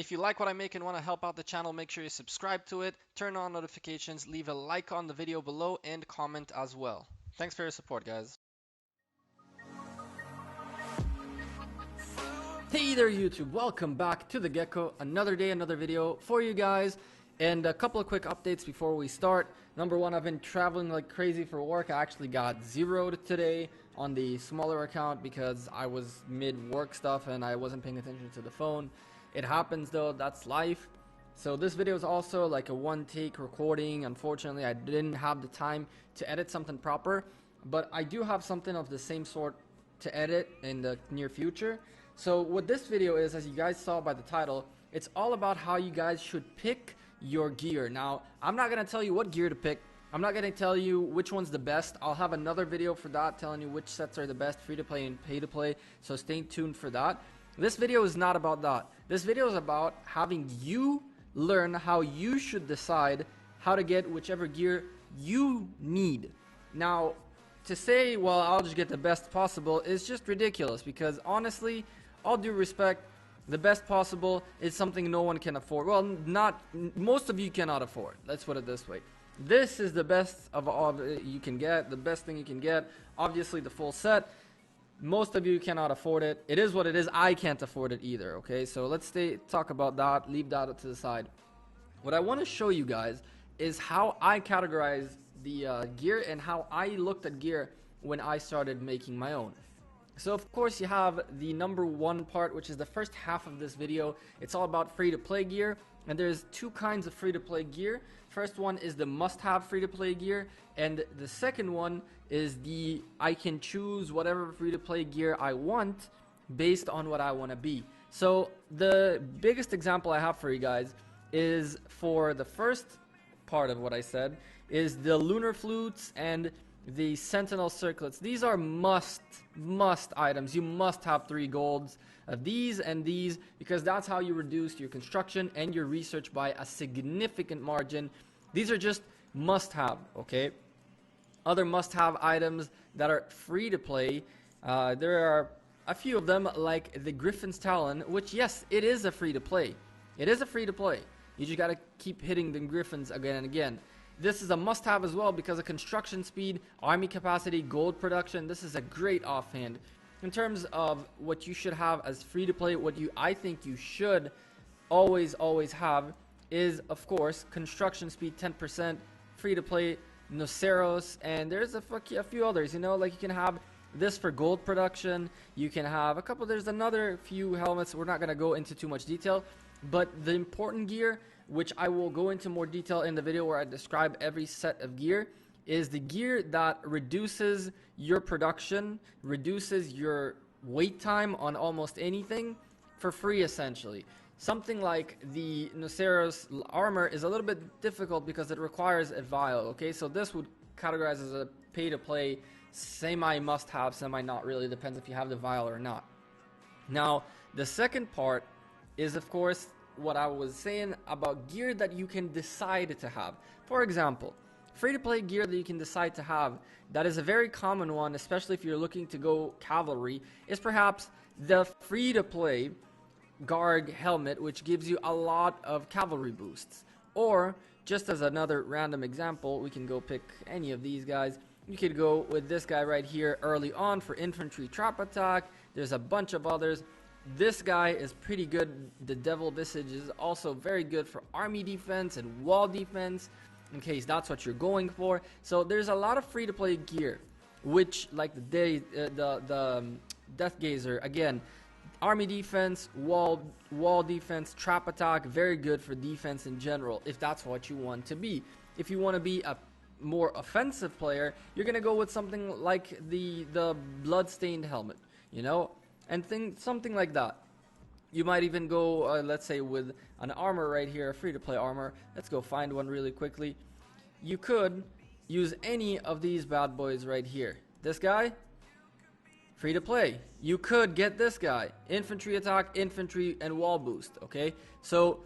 If you like what I make and want to help out the channel, make sure you subscribe to it, turn on notifications, leave a like on the video below, and comment as well. Thanks for your support, guys. Hey there YouTube, welcome back to the Gecko. Another day, another video for you guys. And a couple of quick updates before we start. Number one, I've been traveling like crazy for work. I actually got zeroed today on the smaller account because I was mid-work stuff and I wasn't paying attention to the phone. It happens though, that's life. So this video is also like a one-take recording. Unfortunately, I didn't have the time to edit something proper, but I do have something of the same sort to edit in the near future. So what this video is, as you guys saw by the title, it's all about how you guys should pick your gear. Now, I'm not going to tell you what gear to pick. I'm not going to tell you which one's the best. I'll have another video for that telling you which sets are the best, free to play and pay to play. So stay tuned for that. This video is not about that. This video is about having you learn how you should decide how to get whichever gear you need. Now, to say, well, I'll just get the best possible is just ridiculous because honestly, all due respect, the best possible is something no one can afford. Well, most of you cannot afford. Let's put it this way. This is the best of all you can get, the best thing you can get. Obviously, the full set. Most of you cannot afford it. It is what it is. I can't afford it either, okay? So let's talk about that. Leave that to the side. What I want to show you guys is how I categorize the gear and how I looked at gear when I started making my own. So of course you have the number one part, which is the first half of this video. It's all about free-to-play gear, and there's two kinds of free-to-play gear. First one is the must-have free-to-play gear, and the second one is the I can choose whatever free-to-play gear I want based on what I want to be. So the biggest example I have for you guys is for the first part of what I said is the lunar flutes and the sentinel circlets. These are must items. You must have 3 golds of these and these because that's how you reduce your construction and your research by a significant margin. These are just must have, okay? Other must have items that are free to play, there are a few of them like the Griffins Talon, which yes, it is a free to play. It is a free to play. You just gotta keep hitting the griffins again and again. This is a must-have as well because of construction speed, army capacity, gold production. This is a great offhand. In terms of what you should have as free-to-play, I think you should always have is, of course, construction speed 10%, free-to-play, Noceros, and there's a few others, you know, like you can have this for gold production. You can have a couple, there's another few helmets. We're not going to go into too much detail, but the important gear, which I will go into more detail in the video where I describe every set of gear, is the gear that reduces your production, reduces your wait time on almost anything for free essentially. Something like the Noceros armor is a little bit difficult because it requires a vial, okay? So this would categorize as a pay-to-play, semi-must-have, semi-not really, depends if you have the vial or not. Now, the second part is, of course, what I was saying about gear that you can decide to have. For example, free-to-play gear that you can decide to have, that is a very common one, especially if you're looking to go cavalry, is perhaps the free-to-play Garg helmet, which gives you a lot of cavalry boosts. Or, just as another random example, we can go pick any of these guys. You could go with this guy right here early on for infantry trap attack. There's a bunch of others. This guy is pretty good. The Devil Visage is also very good for army defense and wall defense, in case that's what you're going for. So there's a lot of free-to-play gear, which, like the Death Gazer, again, army defense, wall defense, trap attack, very good for defense in general, if that's what you want to be. If you want to be a more offensive player, you're gonna go with something like the Bloodstained helmet, you know, and something like that. You might even go, let's say, with an armor right here, a free-to-play armor. Let's go find one really quickly. You could use any of these bad boys right here. This guy, free-to-play. You could get this guy, infantry attack, infantry, and wall boost, okay? So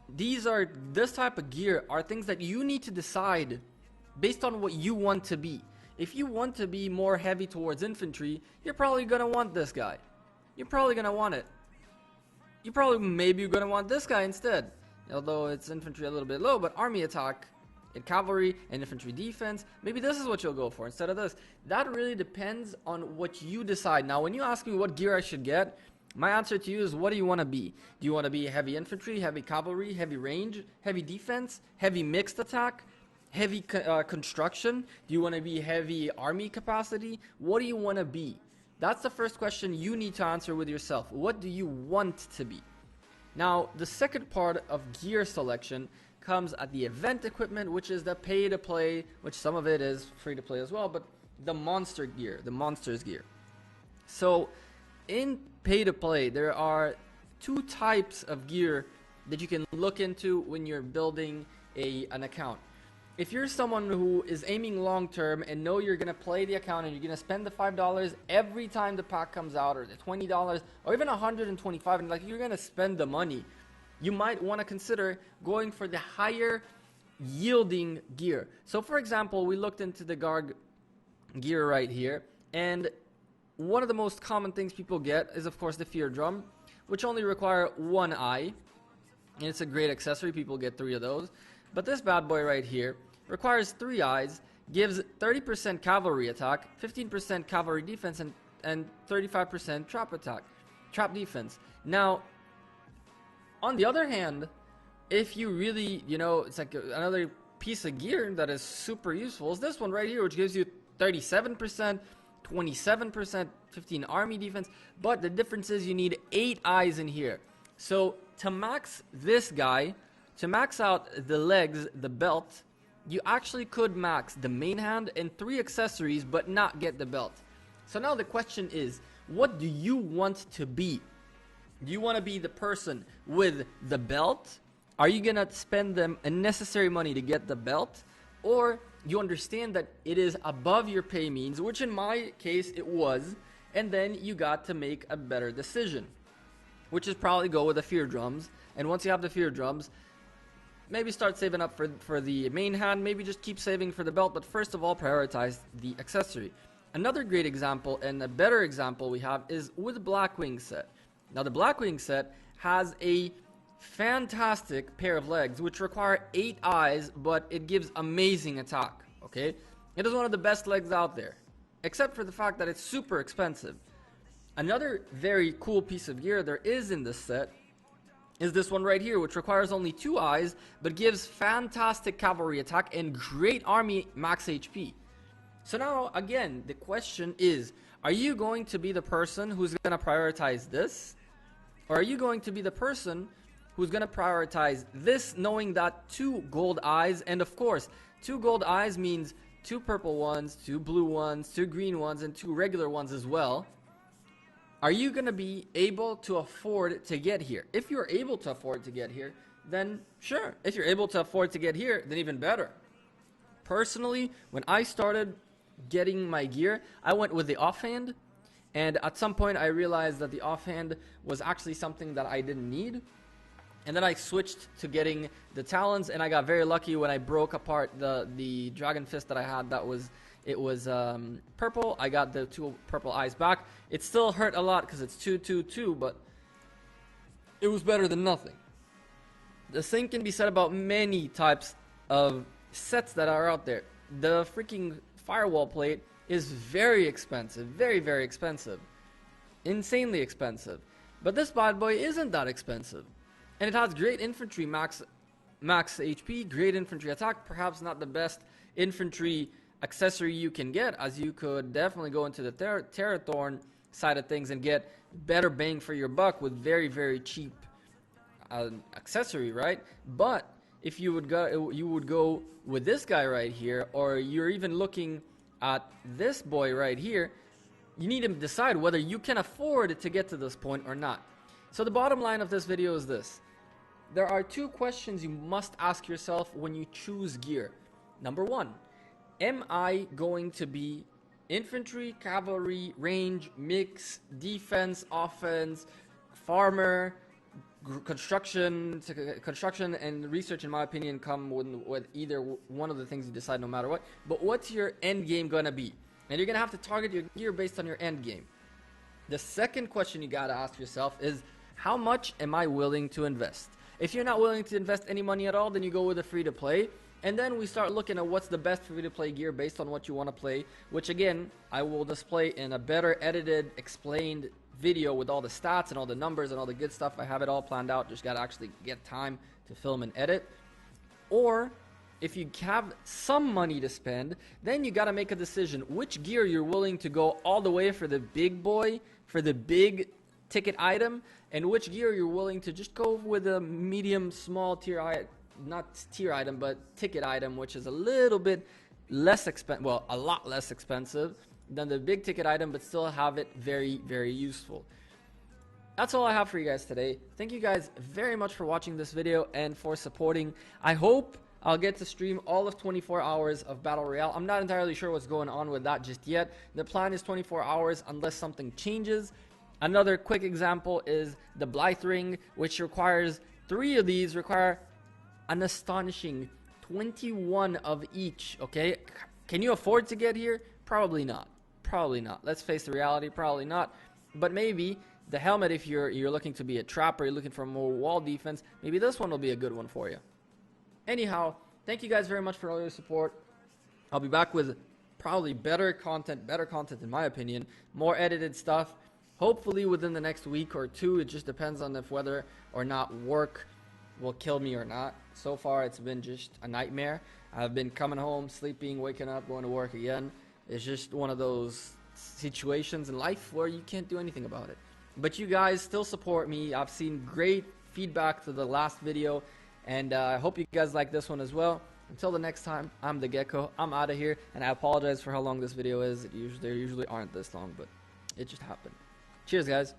this type of gear are things that you need to decide based on what you want to be. If you want to be more heavy towards infantry, you're probably going to want this guy. You're probably going to want it. you probably maybe you're gonna want this guy instead. Although it's infantry a little bit low, but army attack and cavalry and infantry defense, maybe this is what you'll go for instead of this. That really depends on what you decide. Now, when you ask me what gear I should get, my answer to you is, what do you want to be? Do you want to be heavy infantry, heavy cavalry, heavy range, heavy defense, heavy mixed attack, heavy construction? Do you want to be heavy army capacity? What do you want to be? That's the first question you need to answer with yourself. What do you want to be? Now, the second part of gear selection comes at the event equipment, which is the pay to play, which some of it is free to play as well, but the monster gear, the monsters gear. So in pay to play, there are two types of gear that you can look into when you're building an account. If you're someone who is aiming long term and know you're going to play the account and you're going to spend the $5 every time the pack comes out, or the $20 or even $125, and like you're going to spend the money, you might want to consider going for the higher yielding gear. So for example, we looked into the Garg gear right here, and one of the most common things people get is of course the fear drum, which only require one eye, and it's a great accessory. People get 3 of those. But this bad boy right here requires 3 eyes, gives 30% cavalry attack, 15% cavalry defense, and 35% trap defense. Now, on the other hand, if you really, it's like another piece of gear that is super useful is this one right here, which gives you 37%, 27%, 15 army defense, but the difference is you need 8 eyes in here. So to max this guy, to max out the legs, the belt, you actually could max the main hand and 3 accessories but not get the belt. So now the question is, what do you want to be? Do you want to be the person with the belt? Are you going to spend the unnecessary money to get the belt? Or you understand that it is above your pay means, which in my case it was, and then you got to make a better decision, which is probably go with the fear drums. And once you have the fear drums, maybe start saving up for the main hand, maybe just keep saving for the belt, but first of all, prioritize the accessory. Another great example, and a better example we have, is with Blackwing Set. Now, the Blackwing Set has a fantastic pair of legs, which require 8 eyes, but it gives amazing attack, okay? It is one of the best legs out there, except for the fact that it's super expensive. Another very cool piece of gear there is in this set is this one right here, which requires only 2 eyes, but gives fantastic cavalry attack and great army max HP. So now, again, the question is, are you going to be the person who's going to prioritize this? Or are you going to be the person who's going to prioritize this, knowing that 2 gold eyes, and of course, 2 gold eyes means 2 purple ones, 2 blue ones, 2 green ones, and 2 regular ones as well. Are you going to be able to afford to get here? If you're able to afford to get here, then sure. If you're able to afford to get here, then even better. Personally, when I started getting my gear, I went with the offhand, and at some point I realized that the offhand was actually something that I didn't need. And then I switched to getting the talons, and I got very lucky when I broke apart the dragon fist that I had. It was purple. I got the 2 purple eyes back. It still hurt a lot because it's 2-2-2, but it was better than nothing. The same can be said about many types of sets that are out there. The freaking firewall plate is very expensive, very, very expensive, insanely expensive. But this bad boy isn't that expensive, and it has great infantry max HP, great infantry attack. Perhaps not the best infantry accessory you can get, as you could definitely go into the Terrathorn side of things and get better bang for your buck with very, very cheap accessory, right? But if you would go with this guy right here, or you're even looking at this boy right here, you need to decide whether you can afford to get to this point or not. So the bottom line of this video is this: there are 2 questions you must ask yourself when you choose gear. Number 1, am I going to be infantry, cavalry, range, mix, defense, offense, farmer, construction and research, in my opinion, come with either one of the things you decide no matter what. But what's your end game going to be? And you're going to have to target your gear based on your end game. The second question you got to ask yourself is, how much am I willing to invest? If you're not willing to invest any money at all, then you go with a free-to-play. And then we start looking at what's the best free-to-play gear based on what you want to play, which again, I will display in a better edited, explained video with all the stats and all the numbers and all the good stuff. I have it all planned out, just got to actually get time to film and edit. Or if you have some money to spend, then you got to make a decision which gear you're willing to go all the way for the big boy, for the big ticket item, and which gear you're willing to just go with a medium, small tier not tier item, but ticket item, which is a little bit less expensive, well, a lot less expensive than the big ticket item, but still have it very, very useful. That's all I have for you guys today. Thank you guys very much for watching this video and for supporting. I hope I'll get to stream all of 24 hours of Battle Royale. I'm not entirely sure what's going on with that just yet. The plan is 24 hours unless something changes. Another quick example is the Blight Ring, which requires 3 of these, require an astonishing 21 of each, okay? Can you afford to get here? Probably not. Probably not. Let's face the reality, probably not. But maybe the helmet, if you're looking to be a trapper, you're looking for more wall defense, maybe this one will be a good one for you. Anyhow, thank you guys very much for all your support. I'll be back with probably better content in my opinion, more edited stuff, hopefully within the next week or 2. It just depends on if whether or not work will kill me or not. So far it's been just a nightmare. I've been coming home, sleeping, waking up, going to work again. It's just one of those situations in life where you can't do anything about it. But you guys still support me. I've seen great feedback to the last video, and I hope you guys like this one as well. Until the next time, I'm the Gecko. I'm out of here, and I apologize for how long this video is. They usually aren't this long, but it just happened. Cheers, guys.